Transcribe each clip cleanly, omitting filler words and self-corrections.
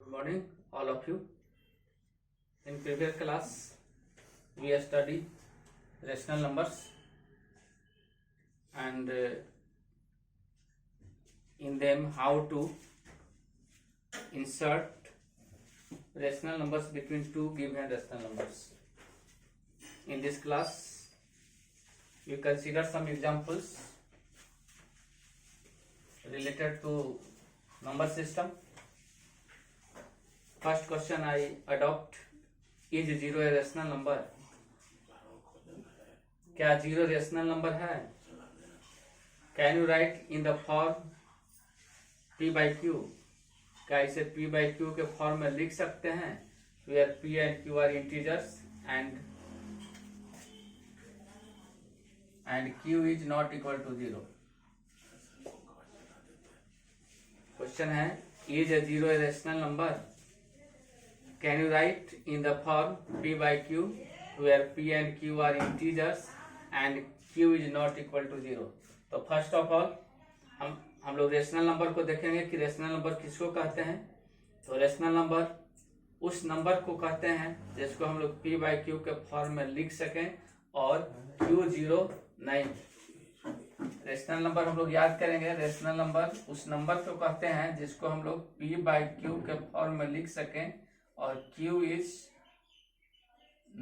Good morning, all of you. In previous class, we studied rational numbers, and in them how to insert rational numbers between two given rational numbers. In this class, we consider some examples related to number system. First question I adopt, is 0 a rational number? क्या 0 rational number है? Can you write in the form p by q? क्या इसे p by q के form में लिख सकते हैं? Where p and q are integers and q is not equal to 0. Question है, is a 0 a rational number? Can you write in the form p by q where p and q are integers and q is not equal to 0? तो first of all हम लोग rational number को देखेंगे कि rational number किसको कहते हैं. तो रेशनल नंबर उस नंबर को कहते हैं जिसको हम लोग p by q के फॉर्म में लिख सकें और q 0 नहीं. रेशनल नंबर हम लोग याद करेंगे, रेशनल नंबर उस नंबर को कहते हैं जिसको हम लोग p by q के फॉर्म में लिख सकें और q is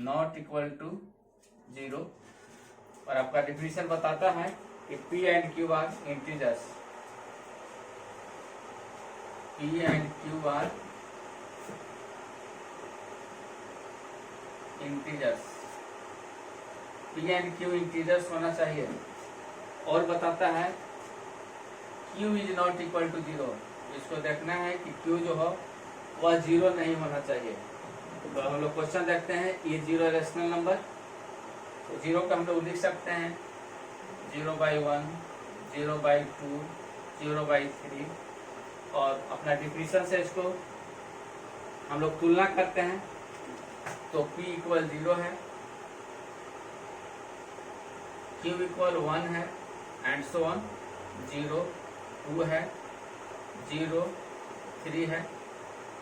not equal to 0. और आपका डिफिनेशन बताता है कि p and q are integers. p and q are integers. p and q integers होना चाहिए. और बताता है q is not equal to 0. इसको देखना है कि q जो हो वह 0 नहीं होना चाहिए. तो हम लोग क्वेश्चन देखते हैं, ये 0 रेशनल नंबर. तो 0 का हम लोग लिख सकते हैं 0/1, 0/2, 0/3. और अपना डिफिनेशन से इसको हम लोग तुलना करते हैं. तो p इक्वल 0 है, q इक्वल 1 है एंड सो ऑन. 0, 2 है, 0, 3 है.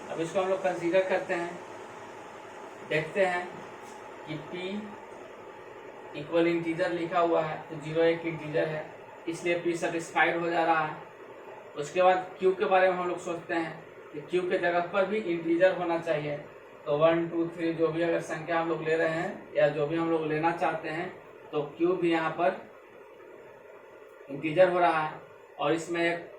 अब इसको हम लोग कंसीडर करते हैं, देखते हैं कि p इक्वल इंटीजर लिखा हुआ है तो 0 एक इंटीजर है, इसलिए p सेटिस्फाइड हो जा रहा है. उसके बाद q के बारे में हम लोग सोचते हैं कि q के जगह पर भी इंटीजर होना चाहिए. तो 1, 2, 3 जो भी अगर संख्या हम लोग ले रहे हैं या जो भी हम लोग लेना चाहते हैं तो q भी यहाँ पर इंटीजर हो रहा है. और इसमें एक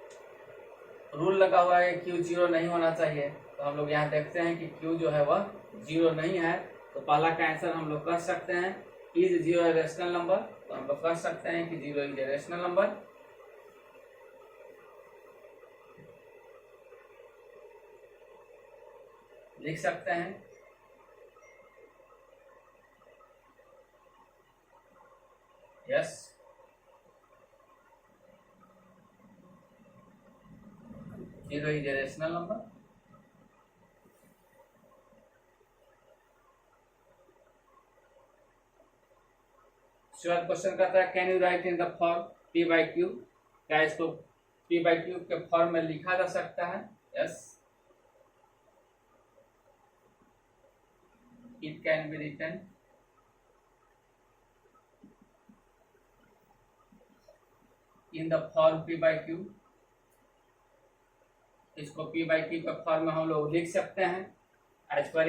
रूल लगा हुआ है कि q 0 नहीं होना चाहिए. तो हम लोग यहाँ देखते हैं कि q जो है वह 0 नहीं है. तो पहला का आंसर हम लोग कर सकते हैं इज 0 रेशनल नंबर. तो हम लोग कर सकते हैं कि 0 इज रेशनल नंबर. लिख सकते हैं yes. 0 is rational number. Question कहता है, can you write in the form p by q? क्या इसको p by q के फॉर्म में लिखा जा सकता है? Yes, it can be written in the form p by q. इसको p by q के फॉर्म में हम लोग लिख सकते हैं. एज फॉर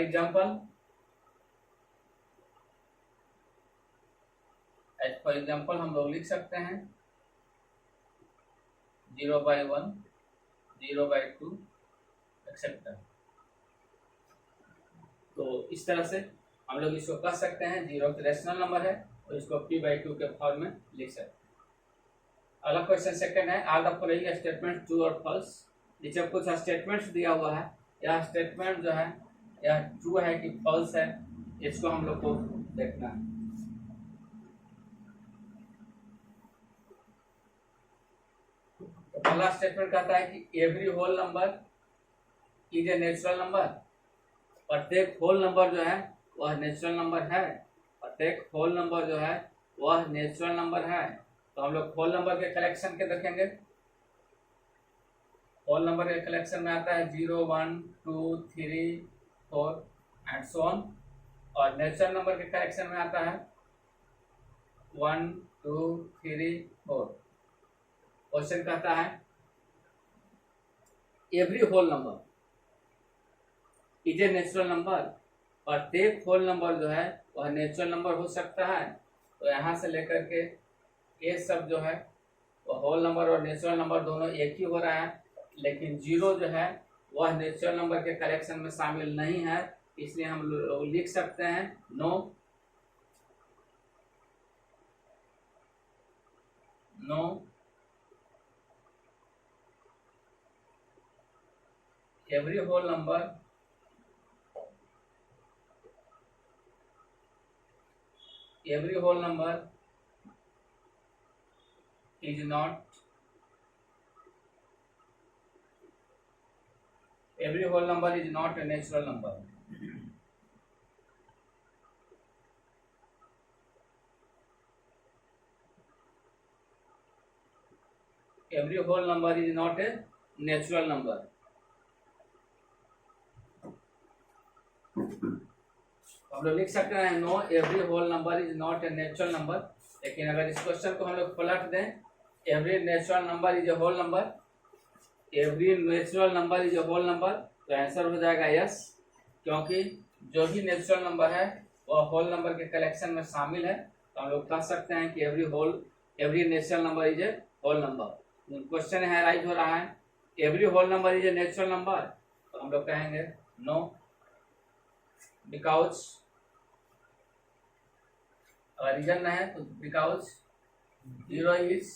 एग्जाम्पल हम लोग लिख सकते हैं 0/1, 0/2 एक्सेट्रा. तो इस तरह से हम लोग इसको कर सकते हैं. 0 रेशनल नंबर है और इसको p by q के फॉर्म में लिख सकते हैं. अगला क्वेश्चन सेकंड है, are the following statement true और फॉल्स. नीचे कुछ स्टेटमेंट्स दिया हुआ है. यह स्टेटमेंट जो है यह ट्रू है कि फॉल्स है, इसको हम लोग को देखना है. तो पहला स्टेटमेंट कहता है कि every whole number is a natural number. प्रत्येक होल नंबर जो है वह नेचुरल नंबर है. प्रत्येक होल नंबर जो है वह नेचुरल नंबर है. तो हम लोग होल नंबर के कलेक्शन के देखेंगे. होल नंबर के कलेक्शन में आता है 0 1 2 3 4 एंड सो ऑन, और नेचुरल नंबर के कलेक्शन में आता है 1 2 3 4। क्वेश्चन कहता है every whole number is a natural number, प्रत्येक होल नंबर जो है वह नेचुरल नंबर हो सकता है। तो यहाँ से लेकर के ये सब जो है वह होल नंबर और नेचुरल नंबर दोनों एक ही हो रहा है, लेकिन जीरो जो है वह नेचुरल नंबर के कलेक्शन में शामिल नहीं है, इसलिए हम लोग लिख सकते हैं no no every whole number is not every whole number is not a natural number. Every whole number is not a natural number. हम लोग लिख सकते हैं no every whole number is not a natural number, लेकिन अगर इस question को हम लोग पलट दें every natural number is a whole number, every natural number is a whole number, तो आंसर हो जाएगा यस, क्योंकि जो भी नेचुरल नंबर है वह होल नंबर के कलेक्शन में शामिल है। तो हम लोग कह सकते हैं कि every natural number is a whole number. Question है राइट हो रहा है every whole number is a natural number, तो हम लोग कहेंगे नो, बिकॉज अगर रीजन है तो because zero is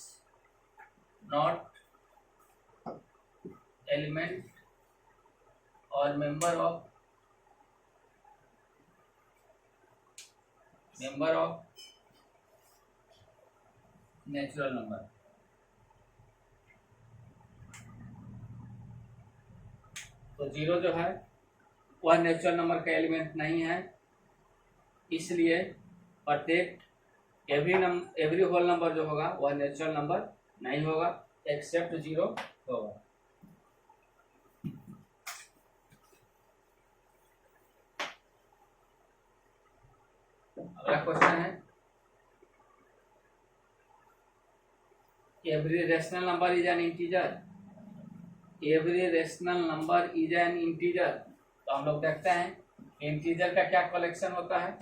not element और मेंबर ऑफ नेचुरल नंबर। तो जीरो जो है वह नेचुरल नंबर का एलिमेंट नहीं है, इसलिए प्रत्येक एवरी होल नंबर जो होगा वह नेचुरल नंबर नहीं होगा, एक्सेप्ट जीरो होगा। अगला क्वेश्चन है every rational number is an integer. Every rational number is an integer, तो हम लोग देखते हैं इंटीजर का क्या कलेक्शन होता है।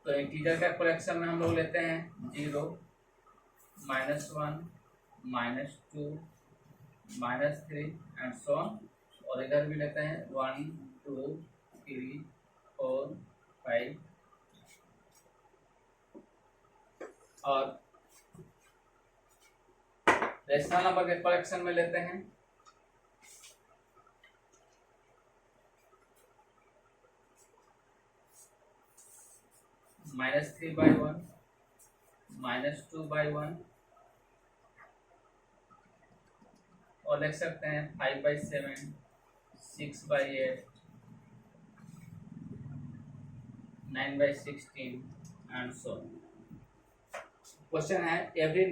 तो इंटीजर का कलेक्शन में हम लोग लेते हैं 0 -1 -2 -3 एंड सो ऑन, और इधर भी लेते हैं 1 2 3 4 5, और रेशनल नंबर के कलेक्शन में लेते हैं -3/1 -2/1, और लिख सकते हैं 5/7 6/8 9/16 एंड सो ऑन। क्वेश्चन है every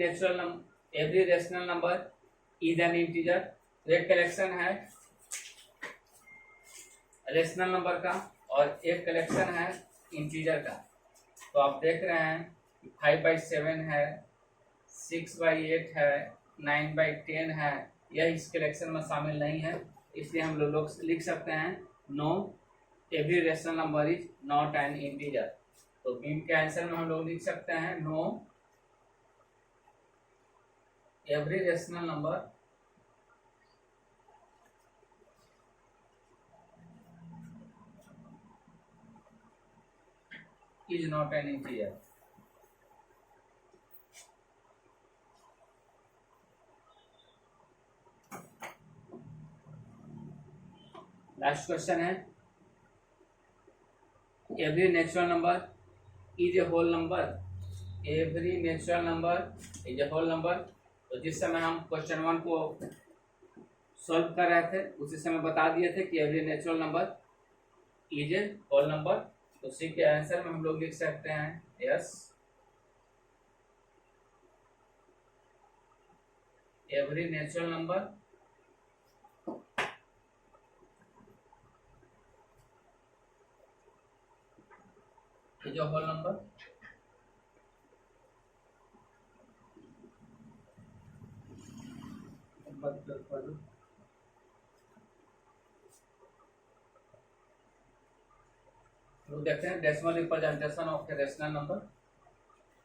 rational number is an integer. एक कलेक्शन है रेशनल नंबर का और एक कलेक्शन है इंटीजर का। तो आप देख रहे हैं 5/7 है, 6/8 है, 9/10 है, यह इस कलेक्शन में शामिल नहीं है, इसलिए हम लोग लिख सकते हैं no every rational number is not an integer. तो बीम के आंसर में हम लोग लिख सकते हैं no every rational number is not an integer. Last question है every natural number is a whole number. Every natural number is a whole number. तो जिस समय हम क्वेश्चन 1 को सॉल्व कर रहे थे उसी समय बता दिए थे कि every natural number is a whole number. तो सी के आंसर में हम लोग लिख सकते हैं yes. Every natural number is a whole number. तो देखते हैं decimal representation of rational number.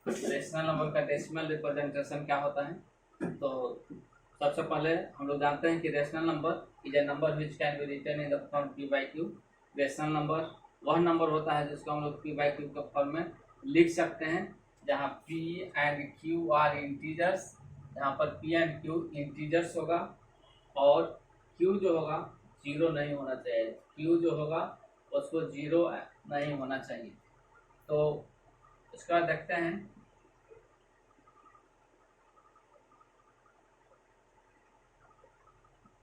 Rational number का डेसिमल रिप्रेजेंटेशन क्या होता है। तो सबसे पहले हम लोग जानते हैं कि rational number is a number which can be written in the form P by Q. Rational number वह नंबर होता है जिसको हम लोग पी बाई क्यू के फॉर्म में लिख सकते हैं, जहाँ P and Q are integers. यहाँ पर पी एंड क्यू इंटीजर्स होगा और क्यू जो होगा जीरो नहीं होना चाहिए। क्यू जो होगा उसको जीरो नहीं होना चाहिए। तो इसका देखते हैं।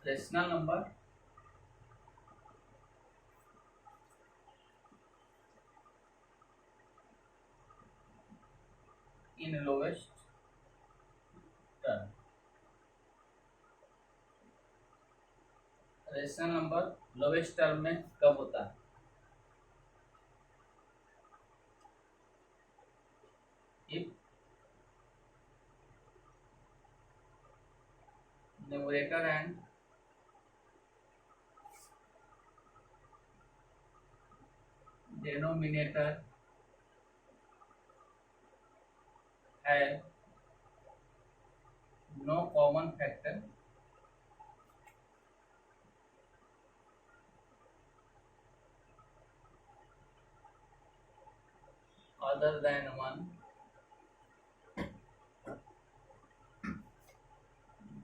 Rational number in lowest term. Rational number lowest term में कब होता है। If numerator and denominator have no common factor other than 1,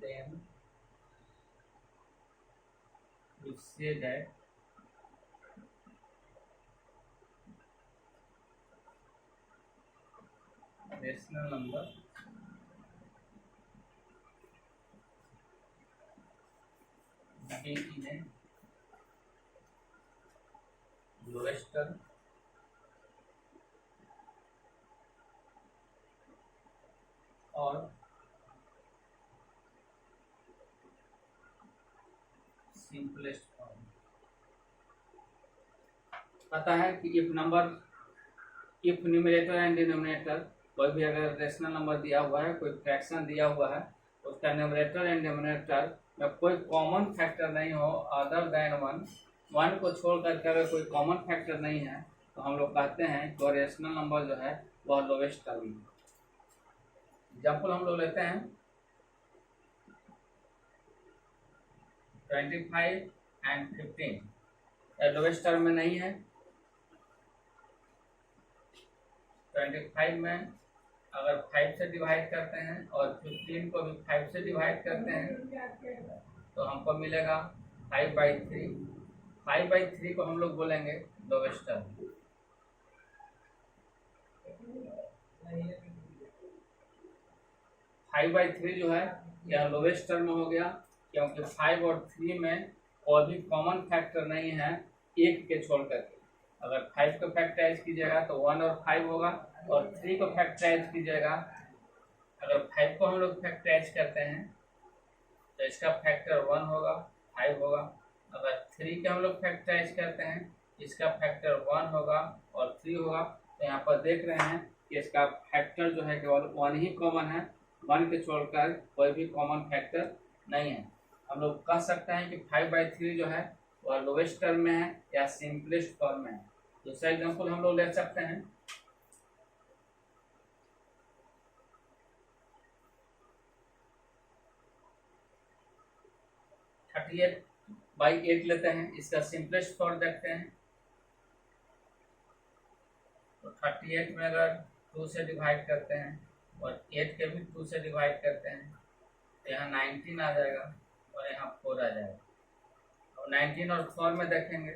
then we say that rational number be in a lowest term और सिंपलेस्ट फॉर्म। पता है कि if numerator and denominator कोई भी अगर रेशनल नंबर दिया हुआ है, कोई फ्रैक्शन दिया हुआ है, उसका न्यूमरेटर एंड डिनोमिनेटर में कोई कॉमन फैक्टर नहीं हो अदर देन 1, 1 को छोड़ करके अगर कोई कॉमन फैक्टर नहीं है तो हम लोग कहते हैं कि रेशनल नंबर जो है वह लोवेस्ट टर्म है। एग्जाम्पल हम लोग लेते हैं 25 एंड 15 लोवेस्ट टर्म में नहीं है। 25 में अगर 5 से डिवाइड करते हैं और 15 को भी 5 से डिवाइड करते हैं तो हमको मिलेगा 5/3। 5/3 को हम लोग बोलेंगे लोवेस्ट टर्म। 5/3 जो है यह लोवेस्ट टर्म हो गया, क्योंकि 5 और 3 में कोई भी कॉमन फैक्टर नहीं है एक के छोड़ करके। अगर 5 को फैक्टराइज कीजिएगा तो 1 और 5 होगा, और 3 को फैक्टराइज कीजिएगा, अगर 5 को हम लोग फैक्टराइज करते हैं तो इसका फैक्टर 1 होगा, 5 होगा। अगर 3 के हम लोग फैक्टराइज करते हैं इसका फैक्टर 1 होगा और 3 होगा। तो यहाँ पर देख रहे हैं कि इसका फैक्टर जो है केवल 1 ही कॉमन है, 1 के छोड़कर कोई भी कॉमन फैक्टर नहीं है। हम लोग कह सकते हैं कि 5/3 जो है वह लोवेस्ट टर्म में है या सिंपलेस्ट फॉर्म में है। दूसरा एग्जांपल हम लोग ले सकते हैं 38/8 लेते हैं, इसका सिंपलेस्ट फॉर्म देखते हैं। तो 38 में अगर 2 से डिवाइड करते हैं और 8 के भी 2 से डिवाइड करते हैं तो यहाँ 19 आ जाएगा और यहाँ 4 आ जाएगा। और 19 और 4 में देखेंगे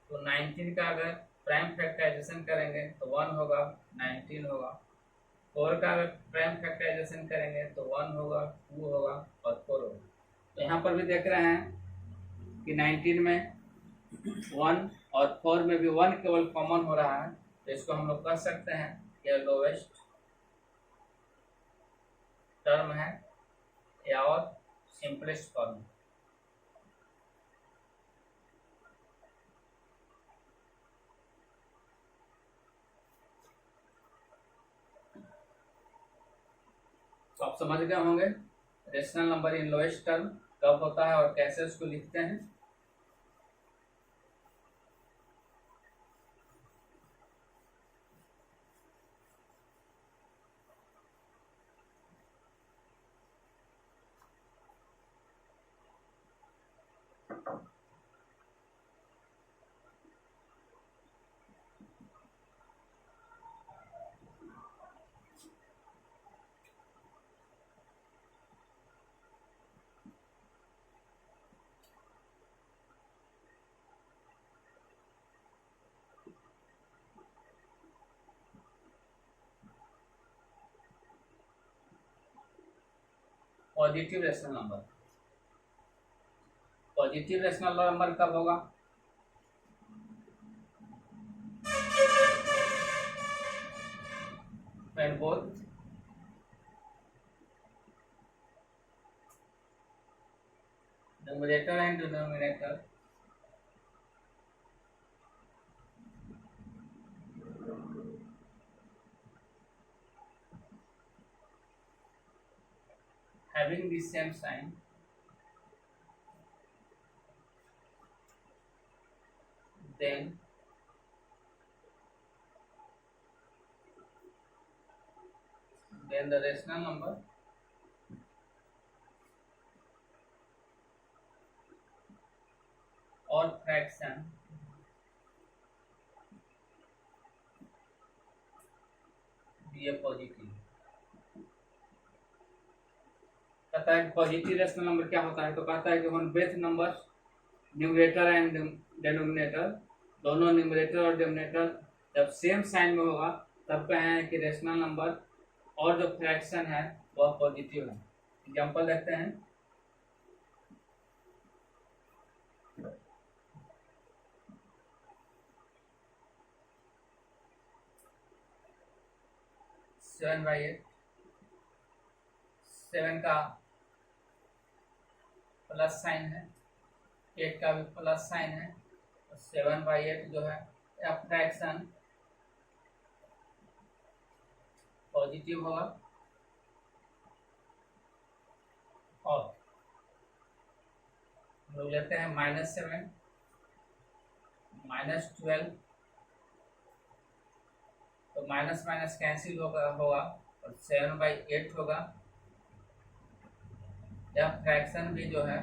तो 19 का अगर प्राइम फैक्टराइजेशन करेंगे तो 1 होगा, 19 होगा। 4 का अगर प्राइम फैक्टराइजेशन करेंगे तो 1 होगा, 2 होगा और 4 होगा। तो यहाँ पर भी देख रहे हैं कि 19 में 1 और 4 में भी 1 केवल कॉमन हो रहा है, तो इसको हम लोग कह सकते हैं कि लोवेस्ट टर्म है या और सिंपलेस्ट फॉर्म। तो आप समझ गए होंगे rational number in lowest term कब होता है और कैसे उसको लिखते हैं। Positive rational number, positive rational number कब होगा? when both numerator and denominator having the same sign, then the rational number or fraction be a positive। कहता है पॉजिटिव रेशनल नंबर क्या होता है, तो कहता है कि one Beth number numerator and denominator, दोनों न्यूमरेटर और डेनोमिनेटर जब सेम साइन में होगा तब कहें कि रेशनल नंबर और जो फ्रैक्शन है वह पॉजिटिव है। एग्जांपल देखते हैं। 7/8, 7 का प्लस साइन है, 8 का भी प्लस साइन है, तो 7/8 जो है या फ्रैक्शन पॉजिटिव होगा। और हम लोग लेते हैं -7, -12, तो माइनस माइनस कैंसिल होगा और 7/8 होगा। यह फ्रैक्शन भी जो है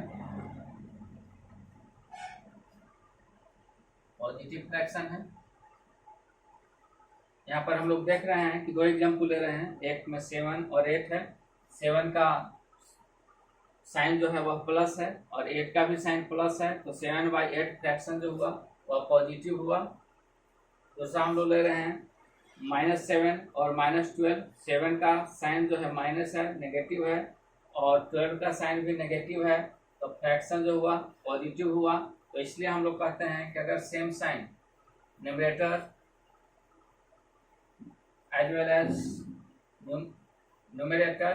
पॉजिटिव फ्रैक्शन है। यहाँ पर हम लोग देख रहे हैं कि दो एग्जाम्पल ले रहे हैं, एक में 7 और 8 है। 7 का साइन जो है वह प्लस है और 8 का भी साइन प्लस है, तो 7/8 फ्रैक्शन जो हुआ वह पॉजिटिव हुआ। दूसरा हम लोग ले रहे हैं -7 और -12, 7 का साइन जो है माइनस है, नेगेटिव है, और 12 का साइन भी नेगेटिव है, तो फ्रैक्शन जो हुआ पॉजिटिव हुआ। तो इसलिए हम लोग कहते हैं कि अगर same sign numerator as well as numerator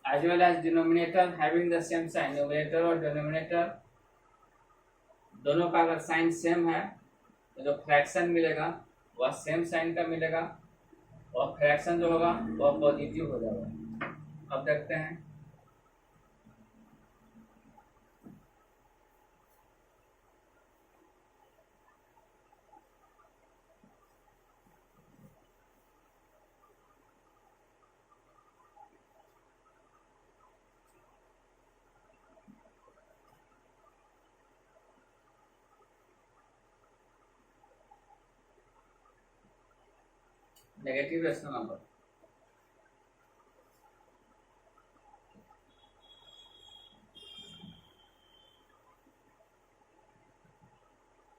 as well as denominator having the same sign, numerator और denominator दोनों का अगर साइन सेम है तो जो फ्रैक्शन मिलेगा वह सेम साइन का मिलेगा और फ्रैक्शन जो होगा वह पॉजिटिव हो जाएगा। अब देखते हैं। Negative rational number,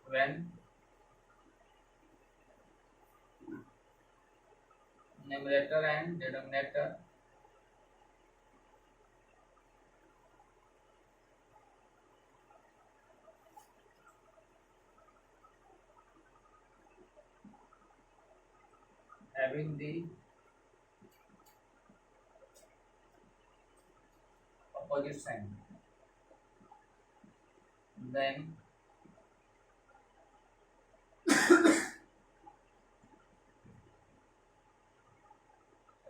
when numerator and denominator having the opposite sign, then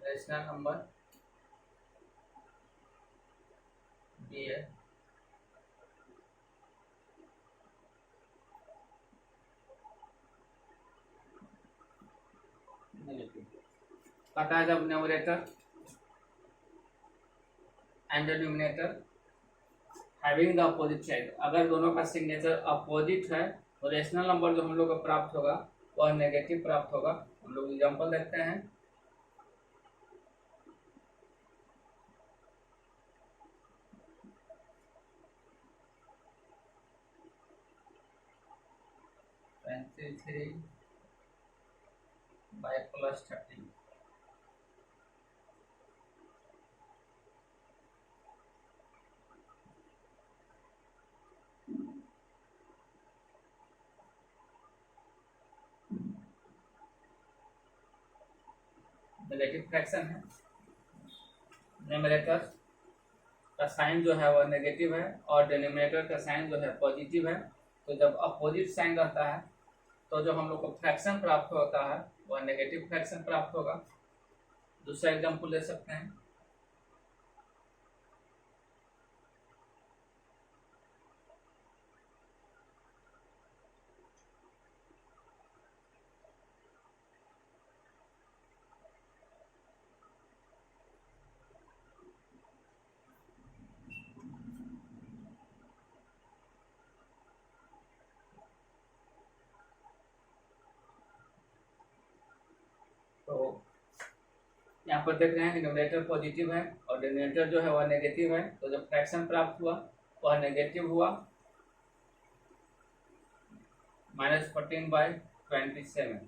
rational number be a negative. पता है जब numerator and denominator having the opposite side, अगर दोनों का सिग्नेचर अपोजिट है तो रेशनल नंबर जो हम लोग को प्राप्त होगा वह नेगेटिव प्राप्त होगा। हम लोग एग्जांपल देखते हैं। Three by plus 30, negative fraction है, न्यूमरेटर का साइन जो है वह नेगेटिव है और डिनोमिनेटर का साइन जो है पॉजिटिव है। तो जब अपोजिट साइन रहता है तो जो हम लोग को फ्रैक्शन प्राप्त होता है वह नेगेटिव फ्रैक्शन प्राप्त होगा। दूसरा एग्जाम्पल ले सकते हैं। तो यहाँ पर देख रहे हैं कि न्यूमरेटर पॉजिटिव है और डिनोमिनेटर जो है वह नेगेटिव है, तो जब फ्रैक्शन प्राप्त हुआ वह नेगेटिव हुआ -14/27।